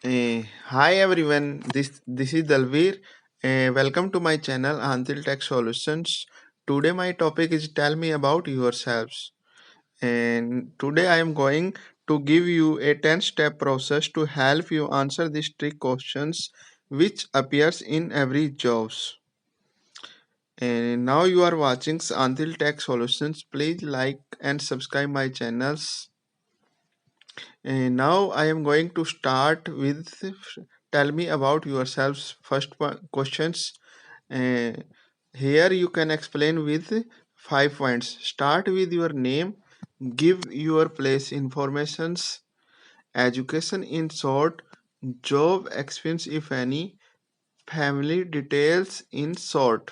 Hi everyone, this is Dalveer. Welcome to my channel Antil Tech Solutions. Today my topic is tell me about yourselves. And today I am going to give you a 10-step process to help you answer these trick questions which appears in every jobs. And now you are watching Antil Tech Solutions. Please like and subscribe my channels. Now I am going to start with tell me about yourselves. First questions. Uh, Here you can explain with 5 points. Start with your name. Give your place informations. Education in short. Job experience if any. Family details in short.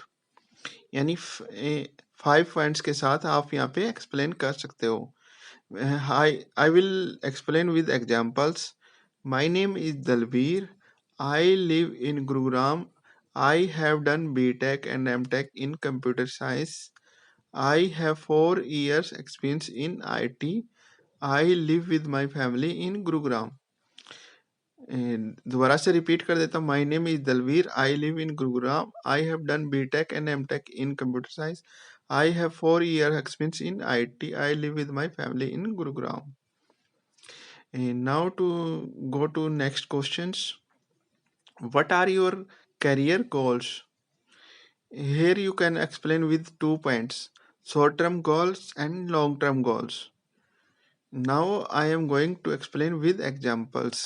यानी 5 points के साथ आप यहाँ पे explain कर सकते हो. I will explain with examples. My name is Dalveer. I live in Gurugram. I have done BTech and MTech in computer science. I have 4 years experience in IT. I live with my family in Gurugram. दोबारा से repeat कर देता हूँ. My name is Dalvir. I live in Gurugram. I have done BTech and MTech in computer science. आई हैव 4 year experience in IT. I live with my family in Gurugram. And now to go to next questions. What are your career goals? Here you can explain with 2 points. Short-term goals and long-term goals. Now I am going to explain with examples.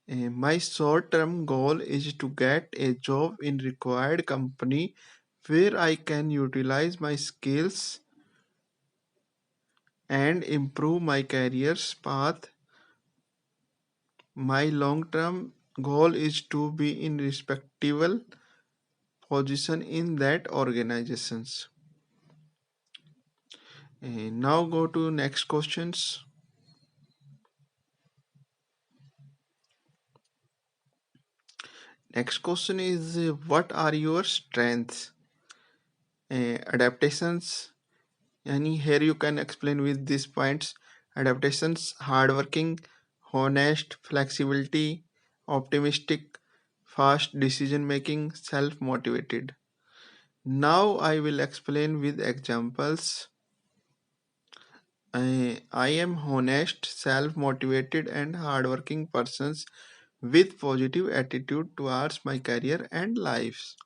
My short-term goal is to get a job in required company where I can utilize my skills and improve my career's path. My long-term goal is to be in respectable position in that organizations. Now go to next questions. Next question is what are your strengths? Adaptations. Yani here you can explain with these points. Adaptations, hardworking, honest, flexibility, optimistic, fast decision making, self-motivated. Now I will explain with examples. I am honest, self-motivated and hardworking persons with positive attitude towards my career and lives.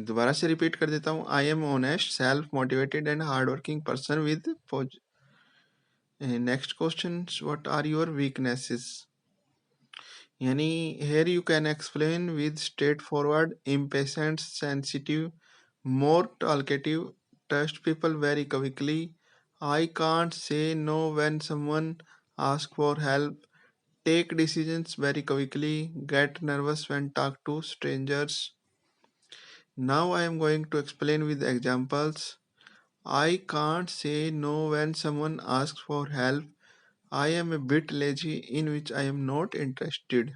दोबारा से repeat कर देता हूँ. I am honest, self motivated and hard working person with. Next question, what are your weaknesses? यानी here you can explain with straightforward, impatient, sensitive, more talkative, trust people very quickly. I can't say no when someone asks for help. Take decisions very quickly. Get nervous when talk to strangers. Now I am going to explain with examples. I can't say no when someone asks for help. I am a bit lazy in which I am not interested.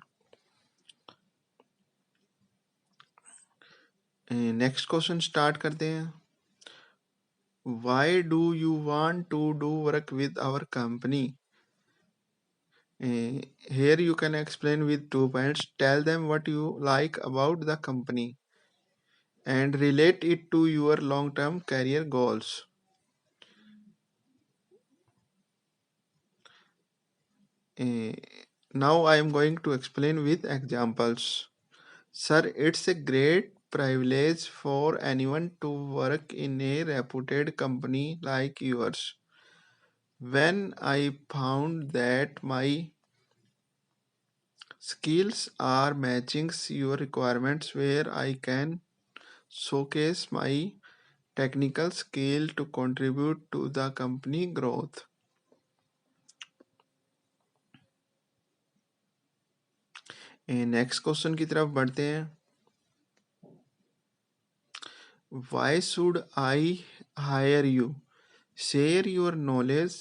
Next question start करते हैं. Why do you want to do work with our company? Here you can explain with 2 points. Tell them what you like about the company and relate it to your long-term career goals. Now I am going to explain with examples. Sir, it's a great privilege for anyone to work in a reputed company like yours. When I found that my skills are matching your requirements where I can showcase my technical skill to contribute to the company growth. Next question की तरफ बढ़ते हैं. Why should I hire you? Share your knowledge,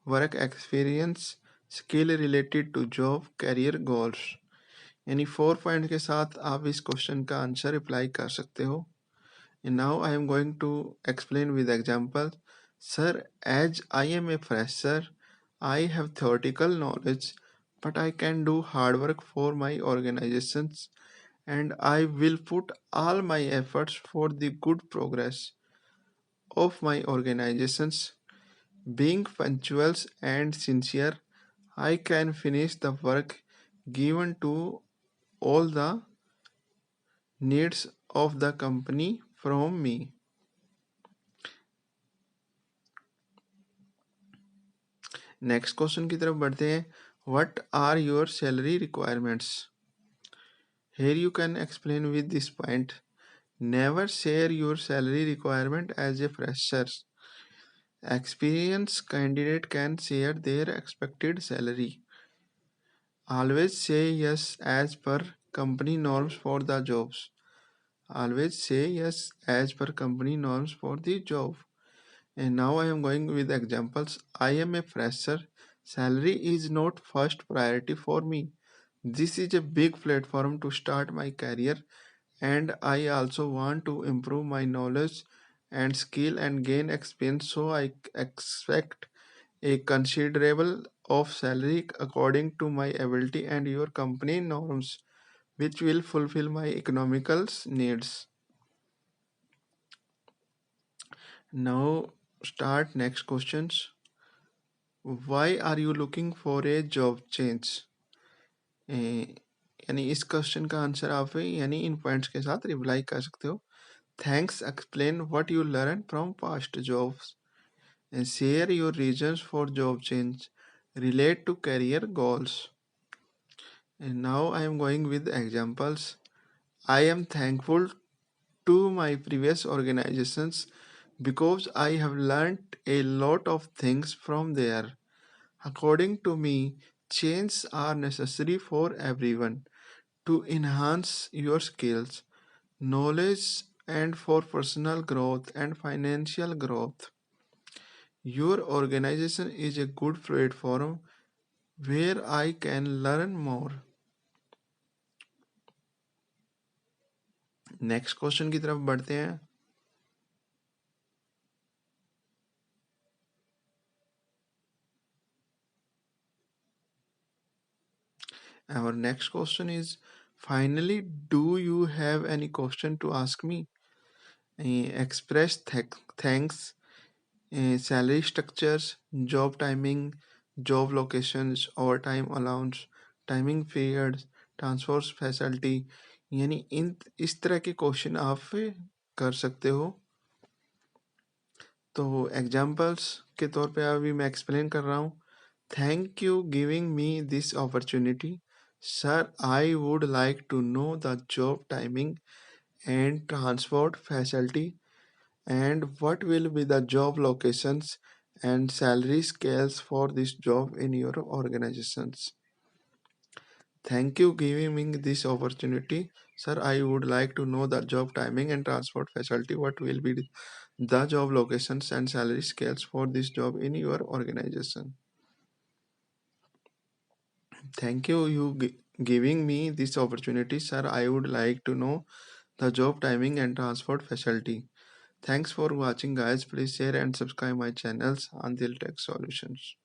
work experience, skill related to job, career goals. यानी 4 point के साथ आप इस question का आंसर अप्लाई कर सकते हो. And now I am going to explain with example. Sir, as I am a fresher, I have theoretical knowledge, but I can do hard work for my organizations and I will put all my efforts for the good progress of my organizations. Being punctual and sincere, I can finish the work given to all the needs of the company from me. Next question की तरफ बढ़ते हैं. What are your salary requirements? Here you can explain with this point. Never share your salary requirement as a fresher. Experienced candidate can share their expected salary. Always say yes as per company norms for the jobs. Always say yes as per company norms for the job. And now I am going with examples. I am a fresher. Salary is not first priority for me. This is a big platform to start my career, and I also want to improve my knowledge and skill and gain experience, so I expect a considerable of salary according to my ability and your company norms, which will fulfill my economical needs. Now start next questions. Why are you looking for a job change? ए, यानी इस question का answer आप यानी इन points के साथ reply कर सकते हो. Thanks, explain what you learn from past jobs and share your reasons for job change. Relate to career goals. And now I am going with examples. I am thankful to my previous organizations because I have learned a lot of things from there. According to me, changes are necessary for everyone to enhance your skills, knowledge, and for personal growth and financial growth. Your organization is a good platform where I can learn more. Next question की तरफ बढ़ते हैं. Our next question is, finally, do you have any question to ask me? Express thanks, salary structures, job timing, job locations, overtime allowance, timing periods, transfer facility, यानी इन इस तरह के question आप कर सकते हो. तो एग्जाम्पल्स के तौर पे अभी मैं एक्सप्लेन कर रहा हूँ. Thank you giving me this opportunity. Sir, I would like to know the job timing and transport facility and what will be the job locations and salary scales for this job in your organizations. Thank you giving me this opportunity. Sir, I would like to know the job timing and transport facility. What will be the job locations and salary scales for this job in your organization. Thank you giving me this opportunity, sir. I would like to know the job timing and transport facility. Thanks for watching, guys. Please share and subscribe my channels until Tech Solutions.